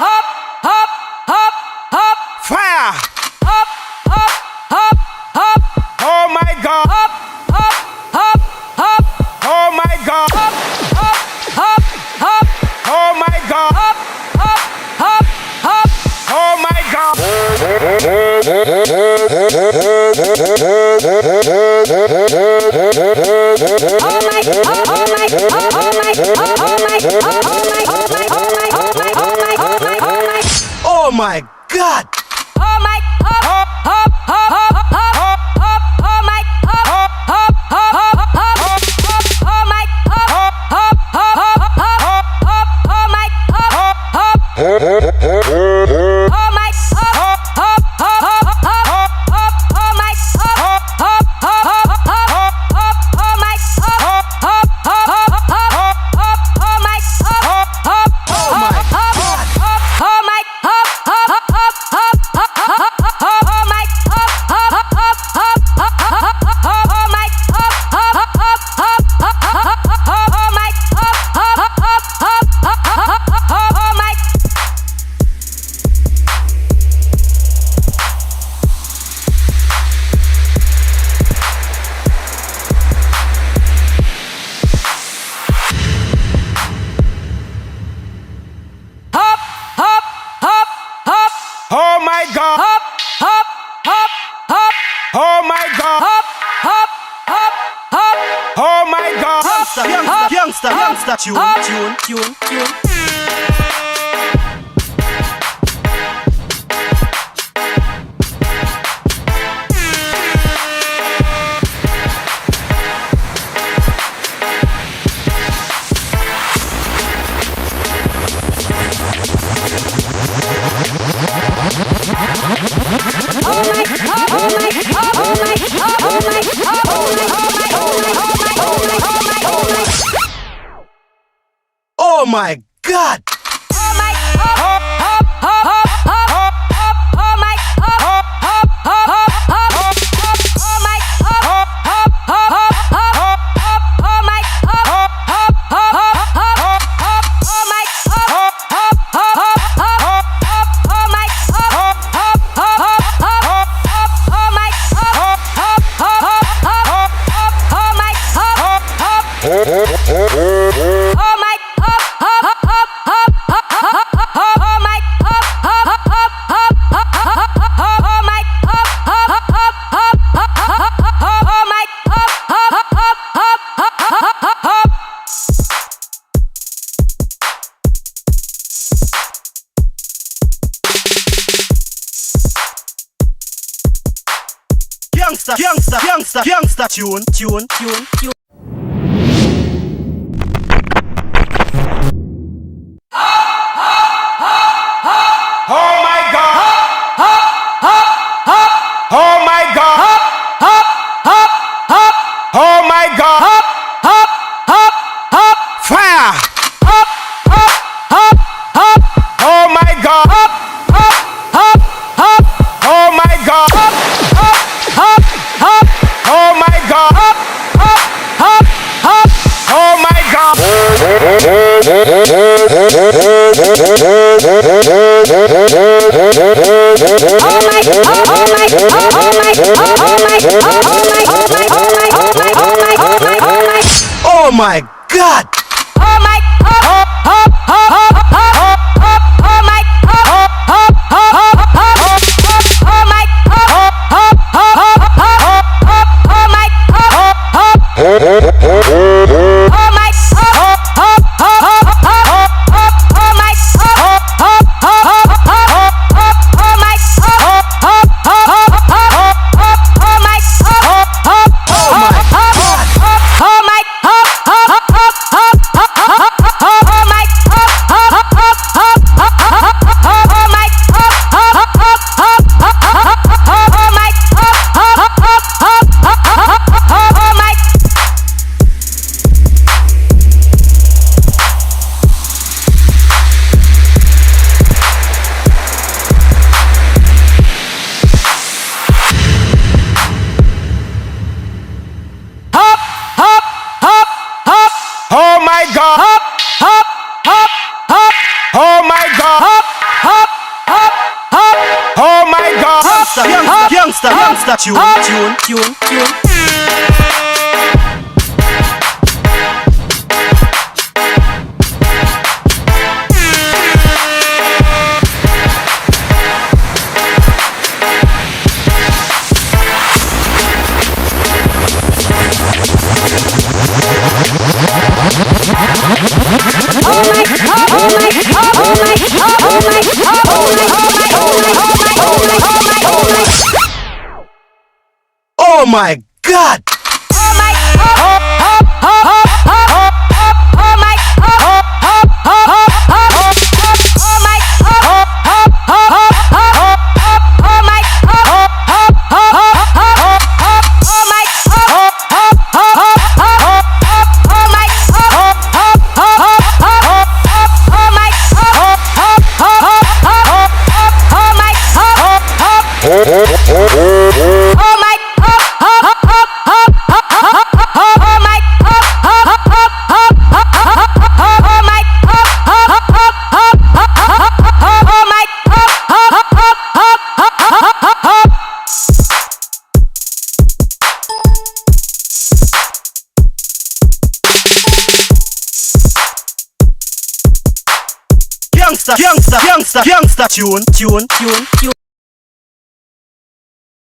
hop, hop, hop, hop, Fire! hop, hop, hop, hop, Oh my God! hop, hop, hop, hop, Oh my God! hop, hop, hop, hop, Oh my God! hop, hop, hop, hop. Oh my God! Oh my God! Oh my God! Hop, hop, hop, hop, Oh my God! hop, hop, hop, hop. Oh my God! Youngster, tune. Oh my God! Youngster, tune. Oh my God! Oh my God! Oh my God! Fire! Oh my God! Oh my God! Oh my God! Oh my God! Oh my God! Hop, youngster tune. Oh my God! Youngster tune.